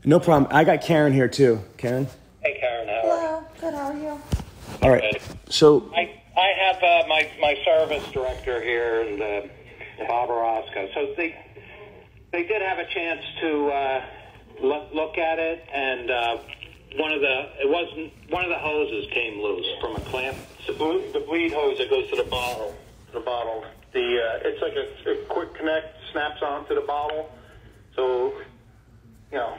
No problem. I got Karen here too. Karen? Hey, Karen, how are you? Hello, good, how are you? All right. So I have my service director here, and Bob Orozco. So they did have a chance to look at it, and one of the hoses came loose from a clamp. So the bleed hose that goes to the bottle. It's like a quick connect, snaps onto the bottle. So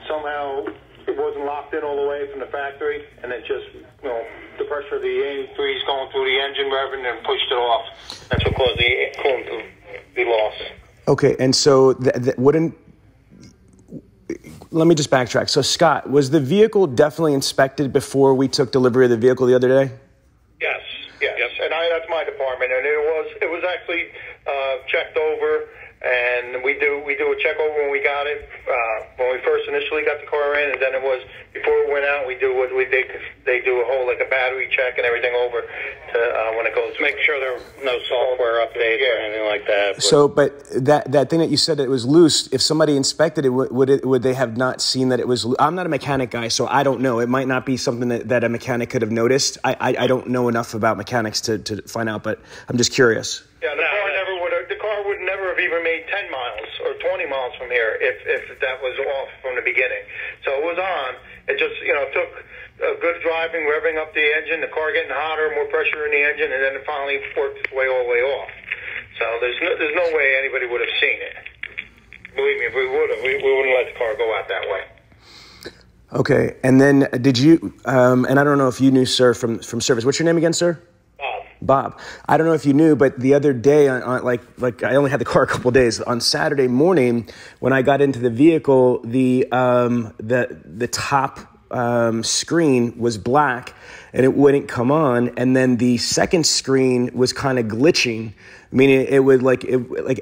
somehow it wasn't locked in all the way from the factory, and it just the pressure of the A3 is going through the engine revving and pushed it off. That's what caused the coolant to be lost. okay, and so let me just backtrack. So Scott, was the vehicle definitely inspected before we took delivery of the vehicle the other day? Yes, and that's my department, and it was actually checked over, and we do a check over when we got it, when we first initially got the car in, and then it was before it went out. They do a whole like a battery check and everything over to when it goes, make sure there are no software updates or anything like that. So, but that thing that you said that it was loose, if somebody inspected it, would they have not seen that it was? I'm not a mechanic guy, so I don't know. It might not be something that a mechanic could have noticed. I don't know enough about mechanics to find out, but I'm just curious. Yeah, the car would never have even made 10 miles or 20 miles from here if that was off from the beginning. So it was on. It just took a good driving, revving up the engine, the car getting hotter, more pressure in the engine, and then it finally worked its way all the way off. So there's no way anybody would have seen it. Believe me, if we would have, we wouldn't let the car go out that way. Okay, and then did you? And I don't know if you knew, sir, from service. What's your name again, sir? Bob. I don't know if you knew, but the other day, like I only had the car a couple of days. On Saturday morning, when I got into the vehicle, the top screen was black and it wouldn't come on, and then the second screen was kind of glitching. Meaning it would like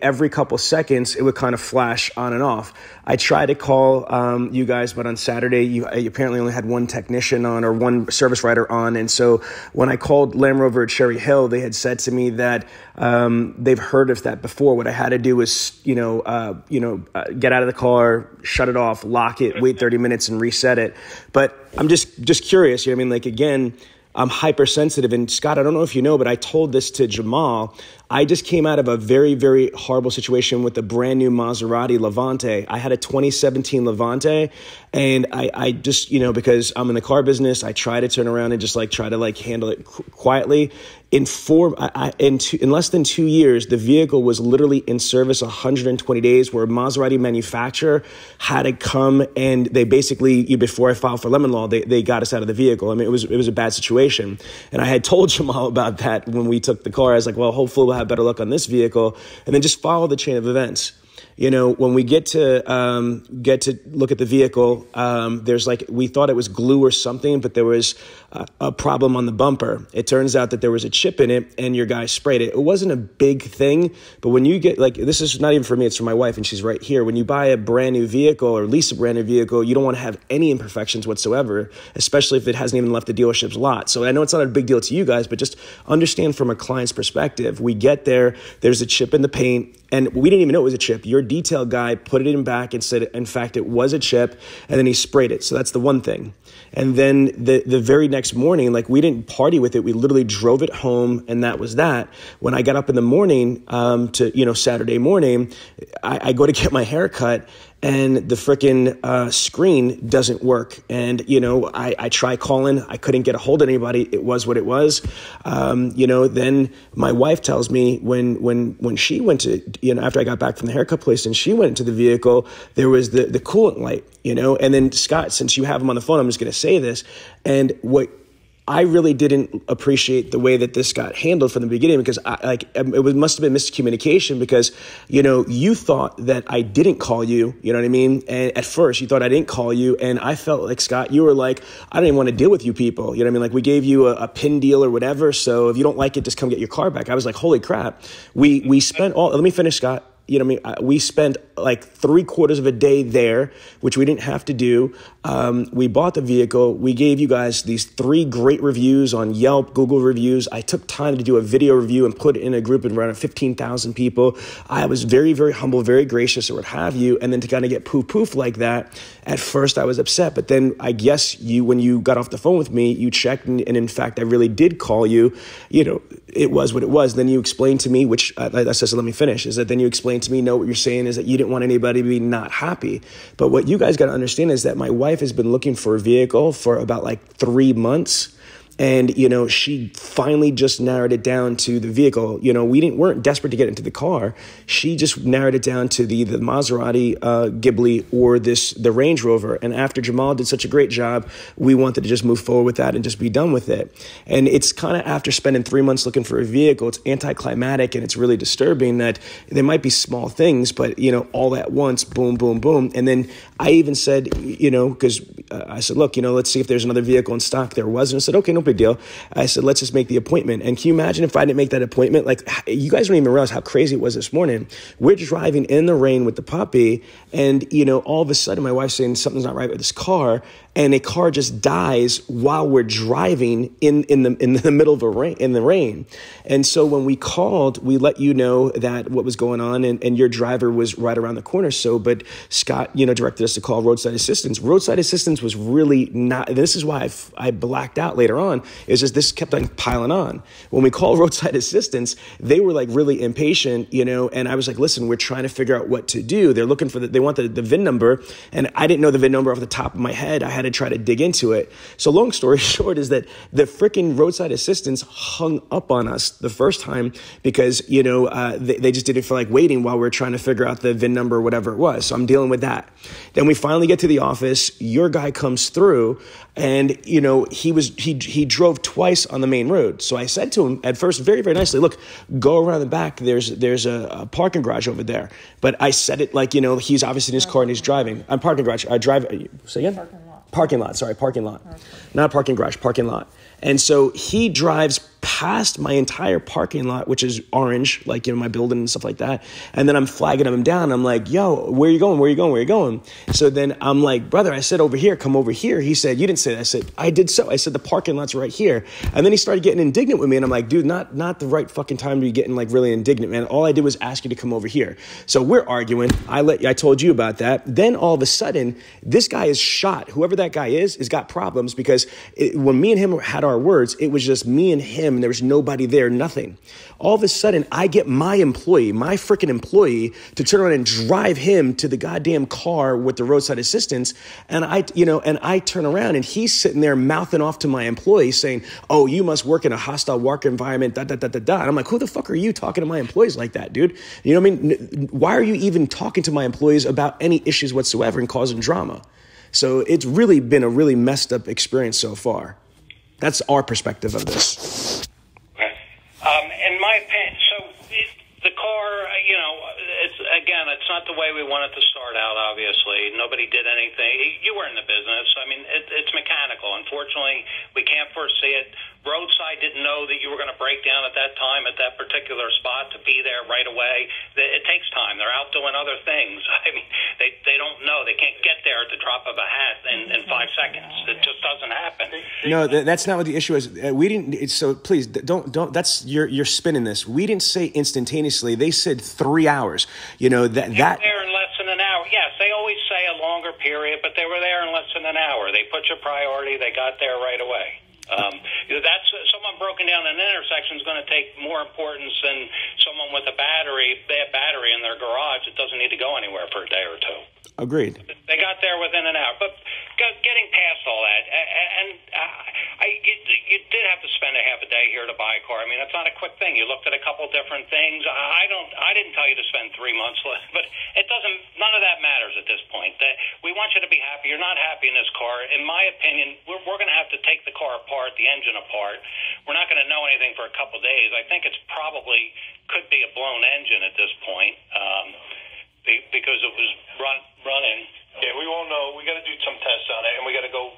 every couple seconds it would kind of flash on and off. I tried to call you guys, but on Saturday you apparently only had one technician on or one service writer on. And so when I called Land Rover at Cherry Hill, they had said to me that they've heard of that before. What I had to do was get out of the car, shut it off, lock it, wait 30 minutes, and reset it. But I'm just curious. Again, I'm hypersensitive. And Scott, I don't know if you know, but I told this to Jamal. I just came out of a very, very horrible situation with a brand new Maserati Levante. I had a 2017 Levante, and I just, because I'm in the car business, I try to turn around and just try to handle it quietly. In less than 2 years, the vehicle was literally in service 120 days, where a Maserati manufacturer had to come and they basically, before I filed for lemon law, they got us out of the vehicle. I mean, it was a bad situation. And I had told Jamal about that when we took the car. I was like, well, hopefully we'll have better luck on this vehicle, and then just follow the chain of events. When we get to look at the vehicle, there's we thought it was glue or something, but there was a problem on the bumper. It turns out that there was a chip in it, and your guy sprayed it. It wasn't a big thing, but when you get this is not even for me, it's for my wife, and she's right here. When you buy a brand new vehicle or lease a brand new vehicle, you don't want to have any imperfections whatsoever, especially if it hasn't even left the dealership's lot. So I know it's not a big deal to you guys, but just understand from a client's perspective. We get there's a chip in the paint, and we didn't even know it was a chip. Your detail guy put it in back and said, in fact, it was a chip, and then he sprayed it. So that's the one thing. And then the very next morning, we didn't party with it. We literally drove it home, and that was that. When I got up in the morning Saturday morning, I go to get my hair cut, and the freaking screen doesn't work. And, I try calling. I couldn't get a hold of anybody. It was what it was. Then my wife tells me when she went to, after I got back from the haircut place and she went into the vehicle, there was the coolant light, and then Scott, since you have him on the phone, I'm just going to say this. And what I really didn't appreciate the way that this got handled from the beginning, because it must have been miscommunication, because, you thought that I didn't call you, you know what I mean? And at first you thought I didn't call you. And I felt like, Scott, you were like, I don't even want to deal with you people. You know what I mean? We gave you a pin deal or whatever. So if you don't like it, just come get your car back. I was like, holy crap. We spent let me finish, Scott. you know what I mean? We spent like 3/4 of a day there, which we didn't have to do. We bought the vehicle. We gave you guys these 3 great reviews on Yelp, Google reviews. I took time to do a video review and put it in a group of around 15,000 people. I was very, very humble, very gracious, or what have you. And then to kind of get poof like that, at first I was upset. But then I guess when you got off the phone with me, you checked. And in fact, I really did call you. You know, it was what it was. Then you explained to me, which that's just, let me finish, is that then you explained to me, no, what you're saying is that you didn't want anybody to be not happy. But what you guys got to understand is that my wife has been looking for a vehicle for about like 3 months. And, you know, she finally just narrowed it down to the vehicle. You know, we weren't desperate to get into the car. She just narrowed it down to the Maserati Ghibli or the Range Rover. And after Jamal did such a great job, we wanted to just move forward with that and just be done with it. And it's kind of after spending 3 months looking for a vehicle, it's anticlimactic and it's really disturbing that there might be small things, but, you know, all at once, boom, boom, boom. And then I even said, you know, because I said, look, you know, let's see if there's another vehicle in stock. There wasn't. I said, okay, no big deal. I said, let's just make the appointment. And can you imagine if I didn't make that appointment? Like, you guys don't even realize how crazy it was this morning. We're driving in the rain with the puppy, and, you know, all of a sudden my wife's saying something's not right with this car, and a car just dies while we're driving in the middle of the rain. And so when we called, we let you know that what was going on, and your driver was right around the corner. So, but Scott, you know, directed us to call roadside assistance. Roadside assistance was really not, this is why I blacked out later on, is just this kept on piling on. When we called roadside assistance, they were like really impatient, you know, and I was like, listen, we're trying to figure out what to do. They're looking for they want the VIN number, and I didn't know the VIN number off the top of my head. I had to try to dig into it. So long story short is that the freaking roadside assistance hung up on us the first time because, you know, they just didn't feel like waiting while we were trying to figure out the VIN number or whatever it was. So I'm dealing with that. Then we finally get to the office. Your guy comes through, and, you know, he drove twice on the main road. So I said to him at first very, very nicely, look, go around the back. There's a parking garage over there. But I said it like, you know, he's obviously in his car and he's driving. I'm parking garage. I drive. Say again? Parking lot. Sorry, parking lot. Okay. Not parking garage, parking lot. And so he drives past my entire parking lot, which is orange, like, you know, my building and stuff like that. And then I'm flagging him down. I'm like, yo, where you going? Where you going? Where you going? So then I'm like, brother, I said over here, come over here. He said, you didn't say that. I said, I did so. I said, the parking lot's right here. And then he started getting indignant with me. And I'm like, dude, not the right fucking time to be getting like really indignant, man. All I did was ask you to come over here. So we're arguing. I told you about that. Then all of a sudden, this guy is shot. Whoever that guy is got problems because when me and him had our words, it was just me and him. And there was nobody there, nothing. All of a sudden, I get my freaking employee, to turn around and drive him to the goddamn car with the roadside assistance. And I turn around and he's sitting there mouthing off to my employee saying, oh, you must work in a hostile work environment, And I'm like, who the fuck are you talking to my employees like that, dude? You know what I mean? Why are you even talking to my employees about any issues whatsoever and causing drama? So it's really been a really messed up experience so far. That's our perspective of this. In my opinion, the car, you know, it's not the way we wanted to start out, obviously. Nobody did anything. You were in the business. I mean, it's mechanical. Unfortunately, we can't foresee it. Roadside didn't know that you were going to break down at that time, at that particular spot, to be there right away. It takes time. They're out doing other things. I mean, they don't know. They can't get there at the drop of a hat in 5 seconds. It just doesn't happen. No, that's not what the issue is. We didn't. So please don't. That's you're spinning this. We didn't say instantaneously. They said 3 hours. You know that there in less than an hour. Yes, they always say a longer period, but they were there in less than an hour. They put your priority. They got there right away. That's someone broken down an intersection is going to take more importance than someone with a bad battery in their garage that doesn't need to go anywhere for a day or two. Agreed. They got there within an hour, but getting past all that, you did have to spend a half a day here to buy a car. I mean, that's not a quick thing. You looked at a couple different things. I didn't tell you to spend 3 months, but it doesn't. None of that matters at this point. We want you to be happy. You're not happy in this car. In my opinion, we're going to have to take the car apart, the engine apart. We're not going to know anything for a couple days. I think it's probably could be a blown engine at this point because it was running. Yeah, we won't know. We got to do some tests on it, and we got to go.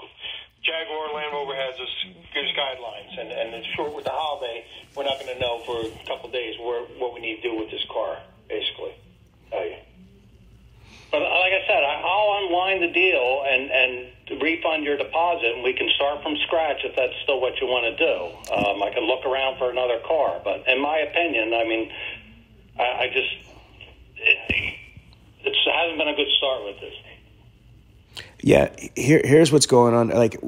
Jaguar Land Rover gives guidelines, and it's short with the holiday. We're not going to know for a couple of days what we need to do with this car, basically. refund your deposit, and we can start from scratch if that's still what you want to do. I can look around for another car, but in my opinion, I mean, it hasn't been a good start with this. Yeah, here's what's going on. Like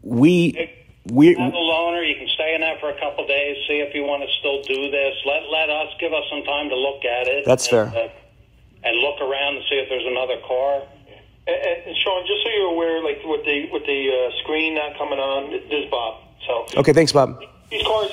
we have a loaner. You can stay in that for a couple of days. See if you want to still do this. Let us give us some time to look at it. That's fair. And look around and see if there's another car. And Sean, just so you're aware, like with the screen not coming on, this is Bob. So okay, thanks, Bob. These cars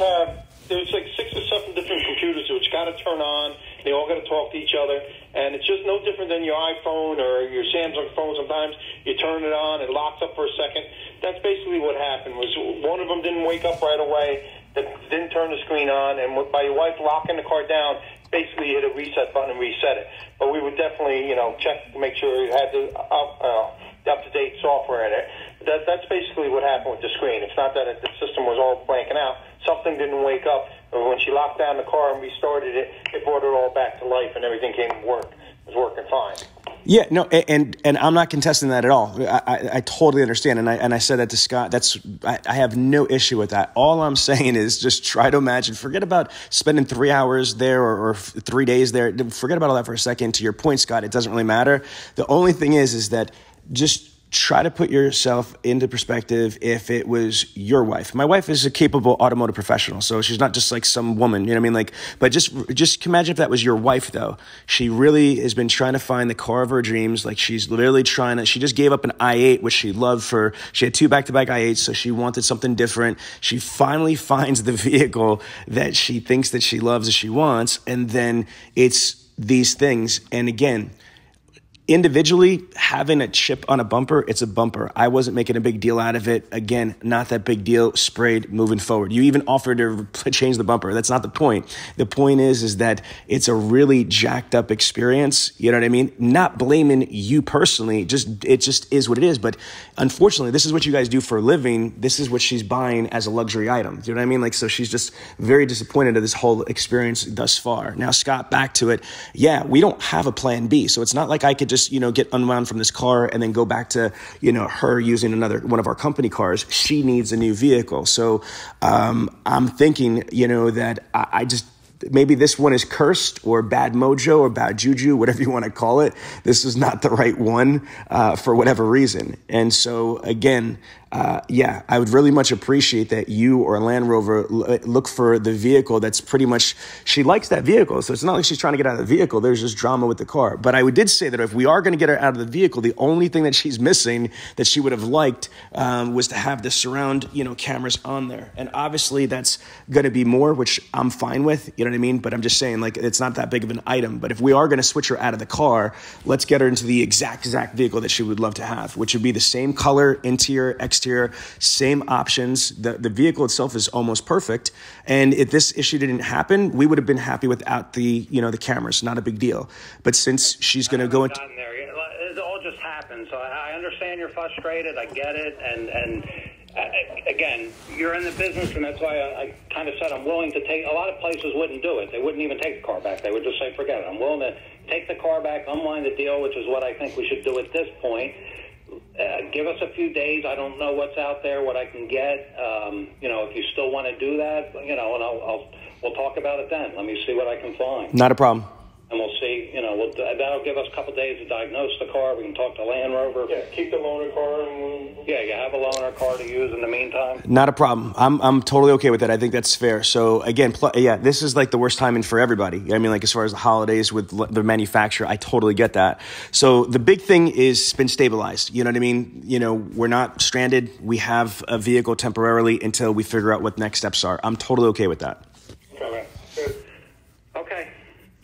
there's like 6 or 7 different computers which got to turn on. They all got to talk to each other, and it's just no different than your iPhone or your Samsung phone. Sometimes you turn it on, it locks up for a second. That's basically what happened. Was one of them didn't wake up right away, didn't turn the screen on, and by your wife locking the car down, basically hit a reset button and reset it. But we would definitely, check to make sure you had the up-to-date software in it. That's basically what happened with the screen. It's not that the system was all blanking out. Something didn't wake up. And when she locked down the car and restarted it, it brought it all back to life, and everything came to work. It was working fine. Yeah, no, and I'm not contesting that at all. I totally understand, and I said that to Scott. I have no issue with that. All I'm saying is just try to imagine. Forget about spending 3 hours there or 3 days there. Forget about all that for a second. To your point, Scott, it doesn't really matter. The only thing is that just try to put yourself into perspective if it was your wife. My wife is a capable automotive professional, so she's not just like some woman, you know what I mean? Like, but just imagine if that was your wife, though. She really has been trying to find the car of her dreams. Like, she's literally she just gave up an i8, which she loved she had 2 back-to-back i8s, so she wanted something different. She finally finds the vehicle that she thinks that she loves, that she wants, and then it's these things. And again, individually, having a chip on a bumper, it's a bumper. I wasn't making a big deal out of it. Again, not that big deal. Sprayed, moving forward. You even offered to change the bumper. That's not the point. The point is that it's a really jacked up experience. You know what I mean? Not blaming you personally. It just is what it is. But unfortunately, this is what you guys do for a living. This is what she's buying as a luxury item. You know what I mean? Like, so she's just very disappointed at this whole experience thus far. Now, Scott, back to it. Yeah, we don't have a plan B. So it's not like I could just get unwound from this car and then go back to, her using one of our company cars. She needs a new vehicle. So I'm thinking, that I just, maybe this one is cursed or bad mojo or bad juju, whatever you want to call it. This is not the right one for whatever reason. And so again, I would really much appreciate that you or Land Rover look for the vehicle that's pretty much, she likes that vehicle. So it's not like she's trying to get out of the vehicle. There's just drama with the car. But I did say that if we are going to get her out of the vehicle, the only thing that she's missing that she would have liked was to have the surround, cameras on there. And obviously that's going to be more, which I'm fine with, you know what I mean? But I'm just saying, like, it's not that big of an item. But if we are going to switch her out of the car, let's get her into the exact vehicle that she would love to have, which would be the same color, interior, exterior, same options. The vehicle itself is almost perfect. And if this issue didn't happen, we would have been happy without the cameras. Not a big deal. But since she's going to go into... It all just happened. So I understand you're frustrated. I get it. And again, you're in the business, and that's why I kind of said I'm willing to take... A lot of places wouldn't do it. They wouldn't even take the car back. They would just say, forget it. I'm willing to take the car back, unwind the deal, which is what I think we should do at this point. Give us a few days. I don't know what's out there, what I can get. If you still want to do that, and we'll talk about it then. Let me see what I can find. Not a problem. And we'll see, that'll give us a couple of days to diagnose the car. We can talk to Land Rover. Yeah, keep the loaner car. You have a loaner car to use in the meantime. Not a problem. I'm totally okay with that. I think that's fair. So again, this is like the worst timing for everybody. I mean, like as far as the holidays with the manufacturer, I totally get that. So the big thing is it's been stabilized. You know what I mean? We're not stranded. We have a vehicle temporarily until we figure out what next steps are. I'm totally okay with that. Okay.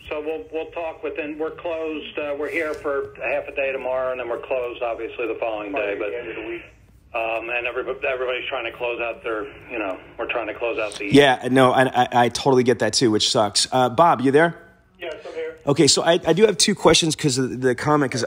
So we'll talk within. We're closed. We're here for half a day tomorrow, and then we're closed, obviously, the following day. But end of the week. And everybody's trying to close out their. We're trying to close out the. Yeah, no, I totally get that too, which sucks. Bob, you there? Yes, I'm here. Okay, so I do have 2 questions because of the comment. Because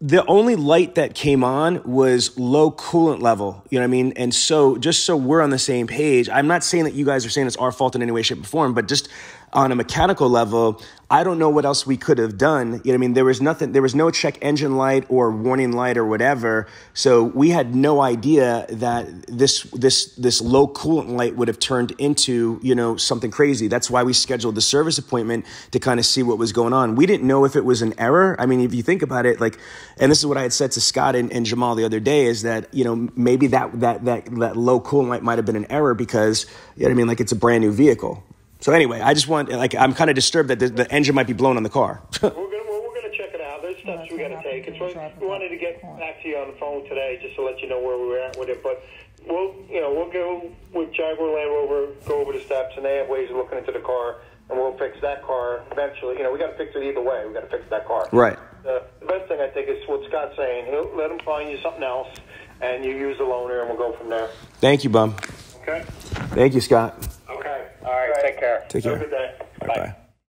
the only light that came on was low coolant level. You know what I mean? And so just so we're on the same page, I'm not saying that you guys are saying it's our fault in any way, shape, or form, but just on a mechanical level, I don't know what else we could have done. You know what I mean? There was nothing, there was no check engine light or warning light or whatever. So we had no idea that this low coolant light would have turned into, you know, something crazy. That's why we scheduled the service appointment to kind of see what was going on. We didn't know if it was an error. I mean, if you think about it, like, and this is what I had said to Scott and Jamal the other day, is that, you know, maybe that low coolant light might have been an error because, you know what I mean, like, it's a brand new vehicle. So anyway, I just want, like, I'm kind of disturbed that the engine might be blown on the car. We're gonna check it out. There's steps we got to take. We wanted to get back to you on the phone today just to let you know where we were at with it. But we'll go with Jaguar Land Rover, go over the steps, and they have ways of looking into the car, and we'll fix that car eventually. You know, we got to fix it either way. We got to fix that car. Right. The best thing I think is what Scott's saying. He'll let him find you something else, and you use the loaner, and we'll go from there. Thank you, Bum. Okay. Thank you, Scott. Okay. All right. Take care. Take care. Have a good day. Bye.